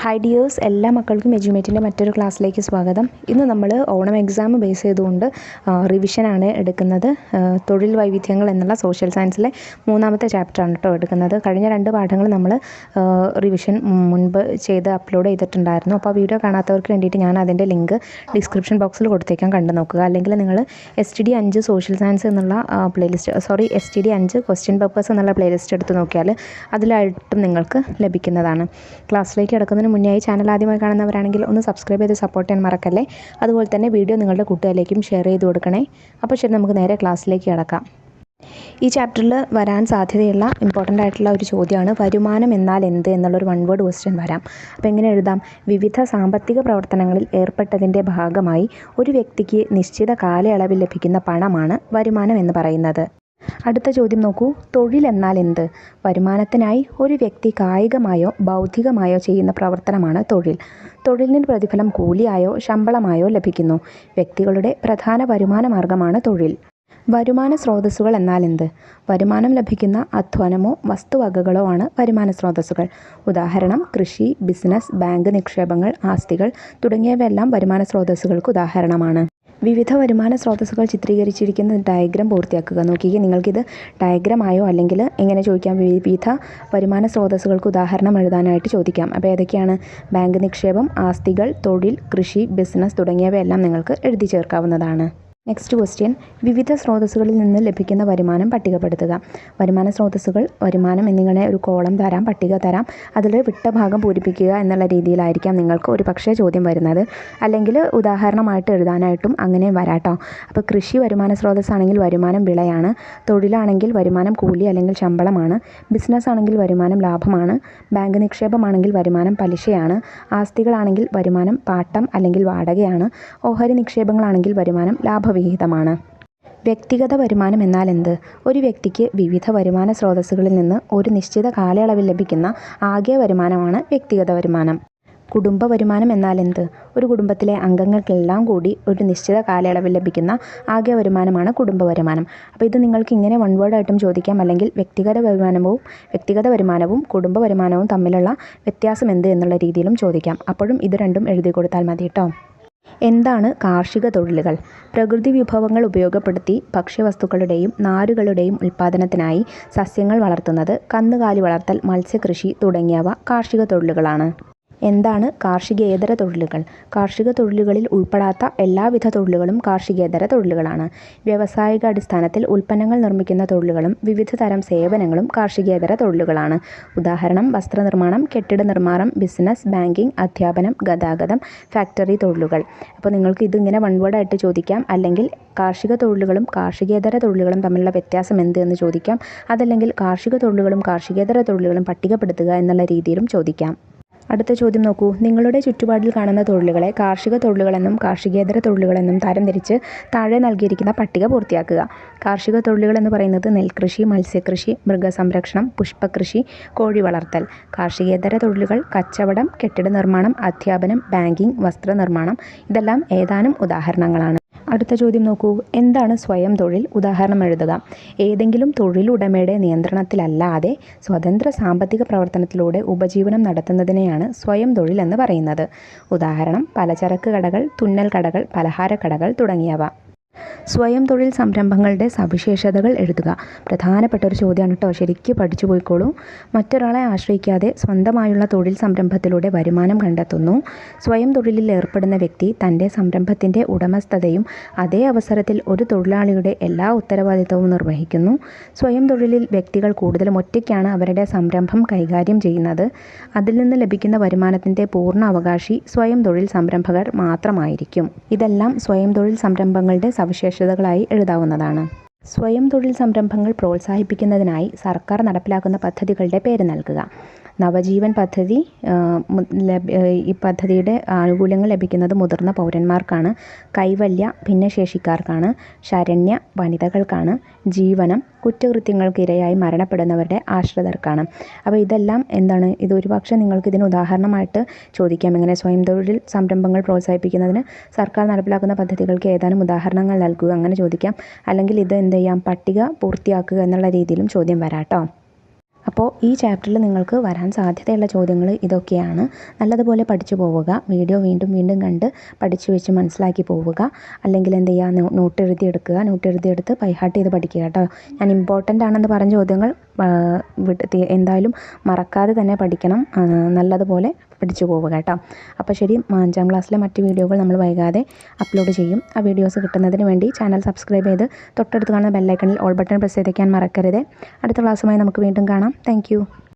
Hi dears, എല്ലാ മക്കൾക്കും എജ്യുമേറ്റിൻ്റെ മറ്റൊരു ക്ലാസ്സിലേക്ക് സ്വാഗതം. ഇന്ന് നമ്മൾ ഓണം എക്സാം ബേസ് ചെയ്തുകൊണ്ട് റിവിഷനാണ് എടുക്കുന്നത്. തൊഴിൽ വൈവിധ്യങ്ങൾ എന്നുള്ള സോഷ്യൽ സയൻസിലെ 3ാമത്തെ ചാപ്റ്ററാണ് കേട്ടോ എടുക്കുന്നത്. കഴിഞ്ഞ 2 പാഠങ്ങൾ നമ്മൾ റിവിഷൻ മുൻപ് ചെയ്ത് അപ്ലോഡ് ചെയ്തിട്ടുണ്ടായിരുന്നു. അപ്പോൾ വീഡിയോ കാണാത്തവർക്ക് വേണ്ടിയിട്ട് ഞാൻ അതിൻ്റെ ലിങ്ക് ഡിസ്ക്രിപ്ഷൻ ബോക്സിൽ കൊടുത്തേക്കാൻ കണ്ടു നോക്കുക. അല്ലെങ്കിൽ നിങ്ങൾ STD 5 സോഷ്യൽ സയൻസ് എന്നുള്ള STD 5 ക്വസ്റ്റ്യൻ പേപ്പേഴ്സ് എന്നുള്ള പ്ലേലിസ്റ്റ് എടുത്ത് നോക്കിയാൽ അതിലായിട്ടും നിങ്ങൾക്ക് ലഭിക്കുന്നതാണ്. ക്ലാസ്സിലേക്ക് കിടക്കുന്നതിന് മുന്നേ ചാനൽ ആദ്യമായി കാണുന്നവരാണെങ്കിൽ ഒന്ന് സബ്സ്ക്രൈബ് ചെയ്ത് സപ്പോർട്ട് ചെയ്യാൻ മറക്കല്ലേ. അതുപോലെ തന്നെ വീഡിയോ നിങ്ങളുടെ കൂട്ടുകാരിലേക്കും ഷെയർ ചെയ്ത് കൊടുക്കണേ. അപ്പോൾ ശരി, നമുക്ക് നേരെ ക്ലാസ്സിലേക്ക് കിടക്കാം. ഈ ചാപ്റ്ററിൽ വരാൻ സാധ്യതയുള്ള ഇമ്പോർട്ടൻ്റ് ആയിട്ടുള്ള ഒരു ചോദ്യമാണ് വരുമാനം എന്നാൽ എന്ത് എന്നുള്ളൊരു 1 വേർഡ് ക്വസ്റ്റ്യൻ വരാം. അപ്പോൾ എങ്ങനെ എഴുതാം? വിവിധ സാമ്പത്തിക പ്രവർത്തനങ്ങളിൽ ഏർപ്പെട്ടതിൻ്റെ ഭാഗമായി ഒരു വ്യക്തിക്ക് നിശ്ചിത കാലയളവിൽ ലഭിക്കുന്ന പണമാണ് വരുമാനം എന്ന് പറയുന്നത്. അടുത്ത ചോദ്യം നോക്കൂ. തൊഴിൽ എന്നാൽ എന്ത്? വരുമാനത്തിനായി ഒരു വ്യക്തി കായികമായോ ബൗദ്ധികമായോ ചെയ്യുന്ന പ്രവർത്തനമാണ് തൊഴിൽ. തൊഴിലിന് പ്രതിഫലം കൂലിയായോ ശമ്പളമായോ ലഭിക്കുന്നു. വ്യക്തികളുടെ പ്രധാന വരുമാന മാർഗമാണ് തൊഴിൽ. വരുമാന സ്രോതസ്സുകൾ എന്നാൽ എന്ത്? വരുമാനം ലഭിക്കുന്ന അധ്വാനമോ വസ്തുവകകളോ ആണ് വരുമാന സ്രോതസ്സുകൾ. ഉദാഹരണം കൃഷി, ബിസിനസ്, ബാങ്ക് നിക്ഷേപങ്ങൾ, ആസ്തികൾ തുടങ്ങിയവയെല്ലാം വരുമാന സ്രോതസ്സുകൾക്ക് ഉദാഹരണമാണ്. വിവിധ വരുമാന സ്രോതസ്സുകൾ ചിത്രീകരിച്ചിരിക്കുന്ന ഡയഗ്രാം പൂർത്തിയാക്കുക. നോക്കിക്കേ, നിങ്ങൾക്കിത് ഡയഗ്രാമായോ അല്ലെങ്കിൽ എങ്ങനെ ചോദിക്കാം? വിവിധ വരുമാന സ്രോതസ്സുകൾക്ക് ഉദാഹരണം എഴുതാനായിട്ട് ചോദിക്കാം. അപ്പോൾ ഏതൊക്കെയാണ്? ബാങ്ക് നിക്ഷേപം, ആസ്തികൾ, തൊഴിൽ, കൃഷി, ബിസിനസ് തുടങ്ങിയവയെല്ലാം നിങ്ങൾക്ക് എഴുതി ചേർക്കാവുന്നതാണ്. Next question. വിവിധ സ്രോതസ്സുകളിൽ നിന്ന് ലഭിക്കുന്ന വരുമാനം പട്ടികപ്പെടുത്തുക. വരുമാന സ്രോതസ്സുകൾ, വരുമാനം എന്നിങ്ങനെ ഒരു കോളം തരാം, പട്ടിക തരാം. അതിൽ വിട്ട ഭാഗം പൂരിപ്പിക്കുക എന്നുള്ള രീതിയിലായിരിക്കാം നിങ്ങൾക്ക് ഒരു പക്ഷേ ചോദ്യം വരുന്നത്. അല്ലെങ്കിൽ ഉദാഹരണമായിട്ട് എഴുതാനായിട്ടും അങ്ങനെ വരാട്ടോ. അപ്പോൾ കൃഷി വരുമാന സ്രോതസ്സാണെങ്കിൽ വരുമാനം വിളയാണ്. തൊഴിലാണെങ്കിൽ വരുമാനം കൂലി അല്ലെങ്കിൽ ശമ്പളമാണ്. ബിസിനസ് ആണെങ്കിൽ വരുമാനം ലാഭമാണ്. ബാങ്ക് നിക്ഷേപമാണെങ്കിൽ വരുമാനം പലിശയാണ്. ആസ്തികളാണെങ്കിൽ വരുമാനം പാട്ടം അല്ലെങ്കിൽ വാടകയാണ്. ഓഹരി നിക്ഷേപങ്ങളാണെങ്കിൽ വരുമാനം ലാഭവിഹിതമാണ്. വ്യക്തിഗത വരുമാനം എന്നാൽ എന്ത്? ഒരു വ്യക്തിക്ക് വിവിധ വരുമാന സ്രോതസ്സുകളിൽ നിന്ന് ഒരു നിശ്ചിത കാലയളവിൽ ലഭിക്കുന്ന ആകെ വരുമാനമാണ് വ്യക്തിഗത വരുമാനം. കുടുംബ വരുമാനം എന്നാൽ എന്ത്? ഒരു കുടുംബത്തിലെ അംഗങ്ങൾക്കെല്ലാം കൂടി ഒരു നിശ്ചിത കാലയളവിൽ ലഭിക്കുന്ന ആകെ വരുമാനമാണ് കുടുംബ വരുമാനം. അപ്പോൾ ഇത് നിങ്ങൾക്ക് ഇങ്ങനെ 1 വേർഡായിട്ടും ചോദിക്കാം. അല്ലെങ്കിൽ വ്യക്തിഗത വരുമാനവും കുടുംബ വരുമാനവും തമ്മിലുള്ള വ്യത്യാസം എന്ത് എന്നുള്ള രീതിയിലും ചോദിക്കാം. അപ്പോഴും ഇത് രണ്ടും എഴുതി കൊടുത്താൽ മതി കേട്ടോ. എന്താണ് കാർഷിക തൊഴിലുകൾ? പ്രകൃതി വിഭവങ്ങൾ ഉപയോഗപ്പെടുത്തി ഭക്ഷ്യവസ്തുക്കളുടെയും നാരുകളുടെയും ഉൽപ്പാദനത്തിനായി സസ്യങ്ങൾ വളർത്തുന്നത്, കന്നുകാലി വളർത്തൽ, മത്സ്യകൃഷി തുടങ്ങിയവ കാർഷിക തൊഴിലുകളാണ്. എന്താണ് കാർഷികേതര തൊഴിലുകൾ? കാർഷിക തൊഴിലുകളിൽ ഉൾപ്പെടാത്ത എല്ലാവിധ തൊഴിലുകളും കാർഷികേതര തൊഴിലുകളാണ്. വ്യാവസായിക അടിസ്ഥാനത്തിൽ ഉൽപ്പന്നങ്ങൾ നിർമ്മിക്കുന്ന തൊഴിലുകളും വിവിധ തരം സേവനങ്ങളും കാർഷികേതര തൊഴിലുകളാണ്. ഉദാഹരണം വസ്ത്രനിർമ്മാണം, കെട്ടിട നിർമ്മാണം, ബിസിനസ്, ബാങ്കിങ്, അധ്യാപനം, ഗതാഗതം, ഫാക്ടറി തൊഴിലുകൾ. അപ്പോൾ നിങ്ങൾക്ക് ഇതിങ്ങനെ 1 വേർഡായിട്ട് ചോദിക്കാം. അല്ലെങ്കിൽ കാർഷിക തൊഴിലുകളും കാർഷികേതര തൊഴിലുകളും തമ്മിലുള്ള വ്യത്യാസം എന്ത് എന്ന് ചോദിക്കാം. അതല്ലെങ്കിൽ കാർഷിക തൊഴിലുകളും കാർഷികേതര തൊഴിലുകളും പട്ടികപ്പെടുത്തുക എന്നുള്ള രീതിയിലും ചോദിക്കാം. അടുത്ത ചോദ്യം നോക്കൂ. നിങ്ങളുടെ ചുറ്റുപാടിൽ കാണുന്ന തൊഴിലുകളെ കാർഷിക തൊഴിലുകളെന്നും കാർഷികേതര തൊഴിലുകളെന്നും തരംതിരിച്ച് താഴെ നൽകിയിരിക്കുന്ന പട്ടിക പൂർത്തിയാക്കുക. കാർഷിക തൊഴിലുകൾ എന്ന് പറയുന്നത് നെൽകൃഷി, മത്സ്യകൃഷി, മൃഗസംരക്ഷണം, പുഷ്പകൃഷി, കോഴി വളർത്തൽ. കാർഷികേതര തൊഴിലുകൾ കച്ചവടം, കെട്ടിട നിർമ്മാണം, അധ്യാപനം, ബാങ്കിങ്, വസ്ത്രനിർമ്മാണം. ഇതെല്ലാം ഏതാനും ഉദാഹരണങ്ങളാണ്. അടുത്ത ചോദ്യം നോക്കൂ. എന്താണ് സ്വയം തൊഴിൽ? ഉദാഹരണം എഴുതുക. ഏതെങ്കിലും തൊഴിലുടമയുടെ നിയന്ത്രണത്തിലല്ലാതെ സ്വതന്ത്ര സാമ്പത്തിക പ്രവർത്തനത്തിലൂടെ ഉപജീവനം നടത്തുന്നതിനെയാണ് സ്വയം തൊഴിൽ എന്ന് പറയുന്നത്. ഉദാഹരണം പലചരക്ക് കടകൾ, തുന്നൽ കടകൾ, പലഹാരക്കടകൾ തുടങ്ങിയവ. സ്വയം തൊഴിൽ സംരംഭങ്ങളുടെ സവിശേഷതകൾ എഴുതുക. പ്രധാനപ്പെട്ട ഒരു ചോദ്യമാണ് കേട്ടോ, ശരിക്കും പഠിച്ചു പോയിക്കോളൂ. മറ്റൊരാളെ ആശ്രയിക്കാതെ സ്വന്തമായുള്ള തൊഴിൽ സംരംഭത്തിലൂടെ വരുമാനം കണ്ടെത്തുന്നു. സ്വയം തൊഴിലിൽ ഏർപ്പെടുന്ന വ്യക്തി തൻ്റെ സംരംഭത്തിൻ്റെ ഉടമസ്ഥതയും അതേ അവസരത്തിൽ ഒരു തൊഴിലാളിയുടെ എല്ലാ ഉത്തരവാദിത്തവും നിർവഹിക്കുന്നു. സ്വയം തൊഴിലിൽ വ്യക്തികൾ കൂടുതലും ഒറ്റയ്ക്കാണ് അവരുടെ സംരംഭം കൈകാര്യം ചെയ്യുന്നത്. അതിൽ നിന്ന് ലഭിക്കുന്ന വരുമാനത്തിൻ്റെ പൂർണ്ണ അവകാശി സ്വയം തൊഴിൽ സംരംഭകർ മാത്രമായിരിക്കും. ഇതെല്ലാം സ്വയം തൊഴിൽ സംരംഭങ്ങളുടെ സവിശേഷതകളായി എഴുതാവുന്നതാണ്. സ്വയം തൊഴിൽ സംരംഭങ്ങൾ പ്രോത്സാഹിപ്പിക്കുന്നതിനായി സർക്കാർ നടപ്പിലാക്കുന്ന പദ്ധതികളുടെ പേര് നൽകുക. നവജീവൻ പദ്ധതി, ഈ പദ്ധതിയുടെ ആനുകൂല്യങ്ങൾ ലഭിക്കുന്നത് മുതിർന്ന പൗരന്മാർക്കാണ്. കൈവല്യ ഭിന്നശേഷിക്കാർക്കാണ്. ശരണ്യ വനിതകൾക്കാണ്. ജീവനം കുറ്റകൃത്യങ്ങൾക്കിരയായി മരണപ്പെടുന്നവരുടെ ആശ്രിതർക്കാണ്. അപ്പോൾ ഇതെല്ലാം എന്താണ്? ഇത് ഒരുപക്ഷെ നിങ്ങൾക്ക് ഇതിന് ഉദാഹരണമായിട്ട് ചോദിക്കാം. എങ്ങനെ സ്വയം തൊഴിൽ സംരംഭങ്ങൾ പ്രോത്സാഹിപ്പിക്കുന്നതിന് സർക്കാർ നടപ്പിലാക്കുന്ന പദ്ധതികൾക്ക് ഏതാനും ഉദാഹരണങ്ങൾ നൽകുക, അങ്ങനെ ചോദിക്കാം. അല്ലെങ്കിൽ ഇത് എന്ത് ചെയ്യാം? പട്ടിക പൂർത്തിയാക്കുക എന്നുള്ള രീതിയിലും ചോദ്യം വരാട്ടോ. അപ്പോൾ ഈ ചാപ്റ്ററിൽ നിങ്ങൾക്ക് വരാൻ സാധ്യതയുള്ള ചോദ്യങ്ങൾ ഇതൊക്കെയാണ്. നല്ലതുപോലെ പഠിച്ചു പോവുക. വീഡിയോ വീണ്ടും വീണ്ടും കണ്ട് പഠിച്ചു വെച്ച് മനസ്സിലാക്കി പോവുക. അല്ലെങ്കിൽ എന്ത് ചെയ്യുക, നോട്ട് എഴുതിയെടുക്കുക. നോട്ട് എഴുതിയെടുത്ത് ബൈഹാർട്ട് ചെയ്ത് പഠിക്കുക കേട്ടോ. ഞാൻ ഇമ്പോർട്ടൻ്റ് ആണെന്ന് പറഞ്ഞ ചോദ്യങ്ങൾ എന്തായാലും മറക്കാതെ തന്നെ പഠിക്കണം. നല്ലതുപോലെ പഠിച്ചു പോവുക കേട്ടോ. അപ്പോൾ ശരി, 5ാം ക്ലാസ്സിലെ മറ്റ് വീഡിയോകൾ നമ്മൾ വൈകാതെ അപ്ലോഡ് ചെയ്യും. ആ വീഡിയോസ് കിട്ടുന്നതിന് വേണ്ടി ചാനൽ സബ്സ്ക്രൈബ് ചെയ്ത് തൊട്ടടുത്ത് കാണുന്ന ബെല്ലൈക്കണിൽ ഓൾ ബട്ടൺ പ്രസ് ചെയ്തേക്കാൻ മറക്കരുത്. അടുത്ത ക്ലാസ്സുമായി നമുക്ക് വീണ്ടും കാണാം. താങ്ക്